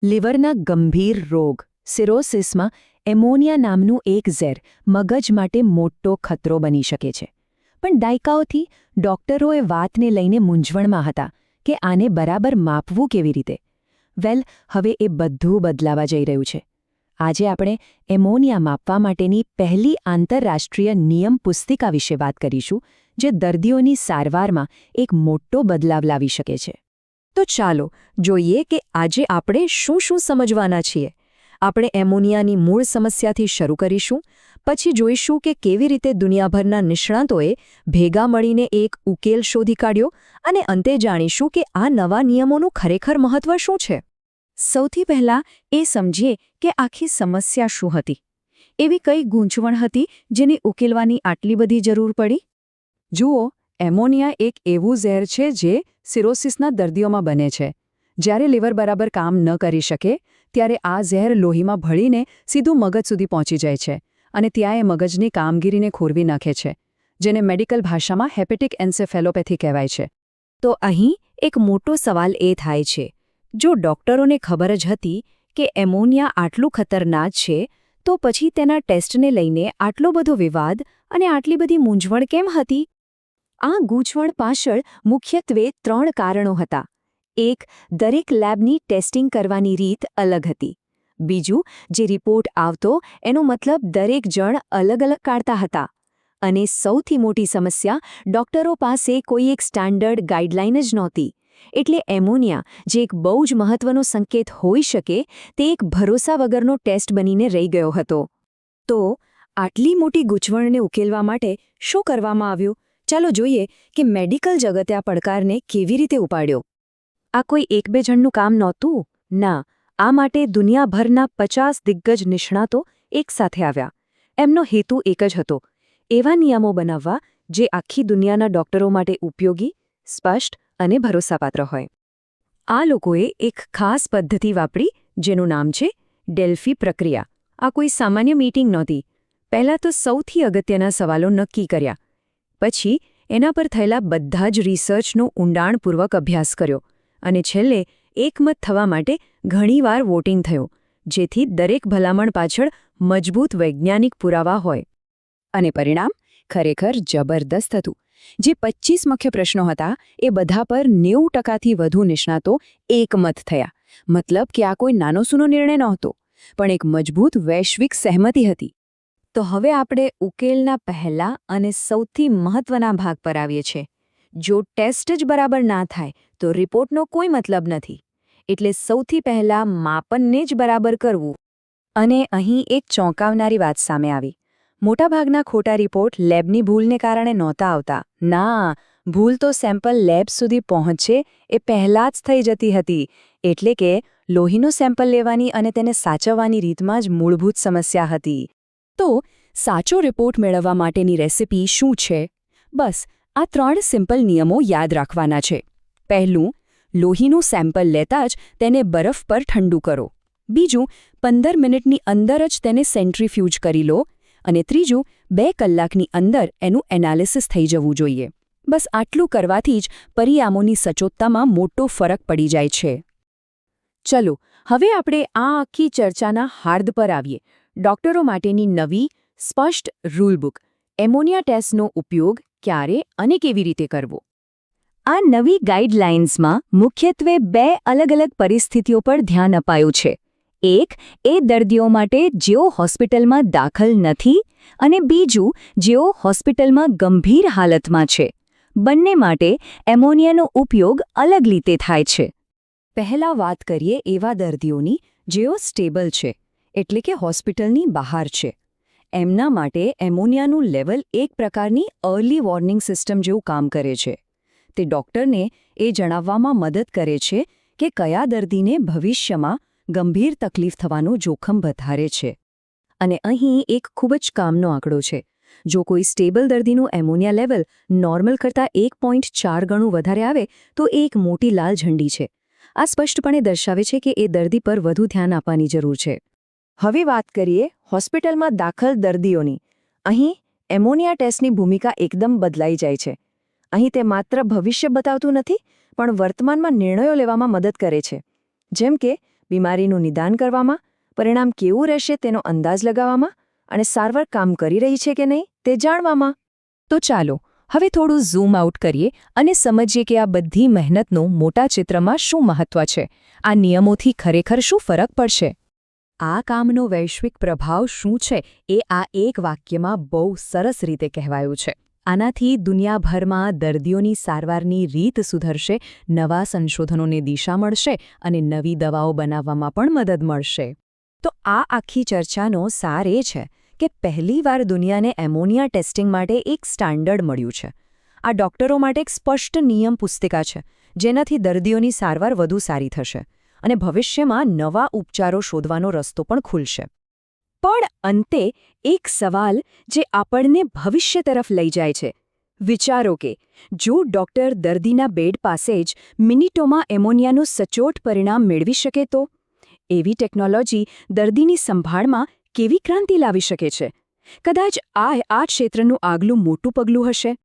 લીવરના ગંભીર રોગ સિરોસિસમાં એમોનિયા નામનું એક ઝેર મગજ માટે મોટો ખતરો બની શકે છે. પણ દાયકાઓથી ડોક્ટરોએ વાતને લઈને મૂંઝવણમાં હતા કે આને બરાબર માપવું કેવી રીતે. હવે એ બધું બદલાવા જઈ રહ્યું છે. આજે આપણે એમોનિયા માપવા માટેની પહેલી આંતરરાષ્ટ્રીય નિયમ પુસ્તિકા વિશે વાત કરીશું, જે દર્દીઓની સારવારમાં એક મોટો બદલાવ લાવી શકે છે. તો ચાલો જોઈએ કે આજે આપણે શું સમજવાના છીએ. આપણે એમોનિયાની મૂળ સમસ્યાથી શરૂ કરીશું, પછી જોઈશું કે કેવી રીતે દુનિયાભરના નિષ્ણાતોએ ભેગા મળીને એક ઉકેલ શોધી કાઢ્યો, અને અંતે જાણીશું કે આ નવા નિયમોનું ખરેખર મહત્વ શું છે. સૌથી પહેલાં એ સમજીએ કે આખી સમસ્યા શું હતી. એવી કઈ ગૂંચવણ હતી જેને ઉકેલવાની આટલી બધી જરૂર પડી? જુઓ, એમોનિયા એક એવું ઝેર છે જે સિરોસિસના દર્દીઓમાં બને છે. જ્યારે લીવર બરાબર કામ ન કરી શકે ત્યારે આ ઝેર લોહીમાં ભળીને સીધું મગજ સુધી પહોંચી જાય છે, અને ત્યાં એ મગજની કામગીરીને ખોરવી નાખે છે, જેને મેડિકલ ભાષામાં હેપેટિક એન્સેફેલોપેથી કહેવાય છે. તો અહીં એક મોટો સવાલ એ થાય છે, જો ડોક્ટરોને ખબર જ હતી કે એમોનિયા આટલું ખતરનાક છે, તો પછી તેના ટેસ્ટને લઈને આટલો બધો વિવાદ અને આટલી બધી મૂંઝવણ કેમ હતી? આ ગૂંચવણ પાછળ મુખ્યત્વે 3 કારણો હતા. એક, દરેક લેબની ટેસ્ટિંગ કરવાની રીત અલગ હતી. બીજું, જે રિપોર્ટ આવતો એનો મતલબ દરેક જણ અલગ કાઢતા હતા. અને સૌથી મોટી સમસ્યા, ડોક્ટરો પાસે કોઈ એક સ્ટાન્ડર્ડ ગાઈડલાઈન જ નહોતી. એટલે એમોનિયા, જે એક બહુ જ મહત્વનો સંકેત હોઈ શકે, તે એક ભરોસા વગરનો ટેસ્ટ બનીને રહી ગયો હતો. તો આટલી મોટી ગૂંચવણને ઉકેલવા માટે શું કરવામાં આવ્યું? ચાલો જોઈએ કે મેડિકલ જગતે આ પડકારને કેવી રીતે ઉપાડ્યો. આ કોઈ 1-2 જણનું કામ નહોતું. ના, આ માટે દુનિયાભરના 50 દિગ્ગજ નિષ્ણાતો એકસાથે આવ્યા. એમનો હેતુ એક જ હતો, એવા નિયમો બનાવવા જે આખી દુનિયાના ડોક્ટરો માટે ઉપયોગી, સ્પષ્ટ અને ભરોસાપાત્ર હોય. આ લોકોએ એક ખાસ પદ્ધતિ વાપરી, જેનું નામ છે ડેલ્ફી પ્રક્રિયા. આ કોઈ સામાન્ય મીટિંગ નહોતી. પહેલાં તો સૌથી અગત્યના સવાલો નક્કી કર્યા. પછી એના પર થયેલા બધા જ રિસર્ચનો ઊંડાણપૂર્વક અભ્યાસ કર્યો, અને છેલ્લે એકમત થવા માટે ઘણીવાર વોટિંગ થયું, જેથી દરેક ભલામણ પાછળ મજબૂત વૈજ્ઞાનિક પુરાવા હોય. અને પરિણામ ખરેખર જબરદસ્ત હતું. જે 25 મુખ્ય પ્રશ્નો હતા, એ બધા પર 90%થી વધુ નિષ્ણાતો એકમત થયા. મતલબ કે આ કોઈ નાનો સૂનો નિર્ણય નહોતો, પણ એક મજબૂત વૈશ્વિક સહેમતિ હતી. તો હવે આપણે ઉકેલના પહેલા અને સૌથી મહત્વના ભાગ પર આવીએ છીએ. જો ટેસ્ટ જ બરાબર ના થાય તો રિપોર્ટનો કોઈ મતલબ નથી. એટલે સૌથી પહેલા માપનને જ બરાબર કરવું. અને અહીં એક ચોંકાવનારી વાત સામે આવી. મોટાભાગના ખોટા રિપોર્ટ લેબની ભૂલને કારણે નહોતા આવતા. ના, ભૂલ તો સેમ્પલ લેબ સુધી પહોંચે એ પહેલાં જ થઈ જતી હતી. એટલે કે લોહીનો સેમ્પલ લેવાની અને તેને સાચવવાની રીતમાં જ મૂળભૂત સમસ્યા હતી. તો સાચો રિપોર્ટ મેળવવા માટેની રેસિપી શું છે? બસ આ 3 સિમ્પલ નિયમો યાદ રાખવાના છે. પહેલું, લોહીનું સેમ્પલ લેતા જ તેને બરફ પર ઠંડુ કરો. બીજું, 15 મિનિટની અંદર જ તેને સેન્ટ્રીફ્યુજ કરી લો. અને ત્રીજું, 2 કલાકની અંદર એનું એનાલિસિસ થઈ જવું જોઈએ. બસ આટલું કરવાથી જ પરિણામોની સચોટતામાં મોટો ફરક પડી જાય છે. ચલો, હવે આપણે આ આખી ચર્ચાના હાર્દ પર આવીએ. ડોક્ટરો માટેની નવી, સ્પષ્ટ રૂલબુક. એમોનિયા ટેસ્ટનો ઉપયોગ ક્યારે અને કેવી રીતે કરવો. આ નવી ગાઈડલાઇન્સમાં મુખ્યત્વે 2 અલગ પરિસ્થિતિઓ પર ધ્યાન અપાયું છે. એક, એ દર્દીઓ માટે જેઓ હોસ્પિટલમાં દાખલ નથી, અને બીજું, જેઓ હોસ્પિટલમાં ગંભીર હાલતમાં છે. બંને માટે એમોનિયાનો ઉપયોગ અલગ રીતે થાય છે. પહેલા વાત કરીએ એવા દર્દીઓની જેઓ સ્ટેબલ છે, એટલે કે હોસ્પિટલની બહાર છે. એમના માટે એમોનિયાનું લેવલ એક પ્રકારની અર્લી વોર્નિંગ સિસ્ટમ જેવું કામ કરે છે. તે ડોક્ટરને એ જણાવવામાં મદદ કરે છે કે કયા દર્દીને ભવિષ્યમાં ગંભીર તકલીફ થવાનું જોખમ વધારે છે. અને અહીં એક ખૂબ જ કામનો આંકડો છે. જો કોઈ સ્ટેબલ દર્દીનું એમોનિયા લેવલ નોર્મલ કરતાં 1.4 ગણું વધારે આવે તો એ એક મોટી લાલ ઝંડી છે. આ સ્પષ્ટપણે દર્શાવે છે કે એ દર્દી પર વધુ ધ્યાન આપવાની જરૂર છે. હવે વાત કરીએ હોસ્પિટલમાં દાખલ દર્દીઓની. અહીં એમોનિયા ટેસ્ટની ભૂમિકા એકદમ બદલાઈ જાય છે. અહીં તે માત્ર ભવિષ્ય બતાવતું નથી, પણ વર્તમાનમાં નિર્ણયો લેવામાં મદદ કરે છે. જેમ કે બીમારીનું નિદાન કરવામાં, પરિણામ કેવું રહેશે તેનો અંદાજ લગાવવામાં અને સારવાર કામ કરી રહી છે કે નહીં તે જાણવામાં. તો ચાલો હવે થોડું ઝૂમ આઉટ કરીએ અને સમજીએ કે આ બધી મહેનતનું મોટા ચિત્રમાં શું મહત્વ છે. આ નિયમોથી ખરેખર શું ફરક પડશે? આ કામનો વૈશ્વિક પ્રભાવ શું છે એ આ એક વાક્યમાં બહુ સરસ રીતે કહેવાયું છે. આનાથી દુનિયાભરમાં દર્દીઓની સારવારની રીત સુધરશે, નવા સંશોધનોને દિશા મળશે અને નવી દવાઓ બનાવવામાં પણ મદદ મળશે. તો આ આખી ચર્ચાનો સાર એ છે કે પહેલીવાર દુનિયાને એમોનિયા ટેસ્ટિંગ માટે એક સ્ટાન્ડર્ડ મળ્યું છે. આ ડોક્ટરો માટે એક સ્પષ્ટ નિયમ પુસ્તિકા છે, જેનાથી દર્દીઓની સારવાર વધુ સારી થશે અને ભવિષ્યમાં નવા ઉપચારો શોધવાનો રસ્તો પણ ખુલશે. પણ અંતે એક સવાલ જે આપણને ભવિષ્ય તરફ લઈ જાય છે. વિચારો કે જો ડોક્ટર દર્દીના બેડ પાસે જ મિનિટોમાં એમોનિયાનું સચોટ પરિણામ મેળવી શકે તો? એવી ટેકનોલોજી દર્દીની સંભાળમાં કેવી ક્રાંતિ લાવી શકે છે? કદાચ આ ક્ષેત્રનું આગલું મોટું પગલું હશે.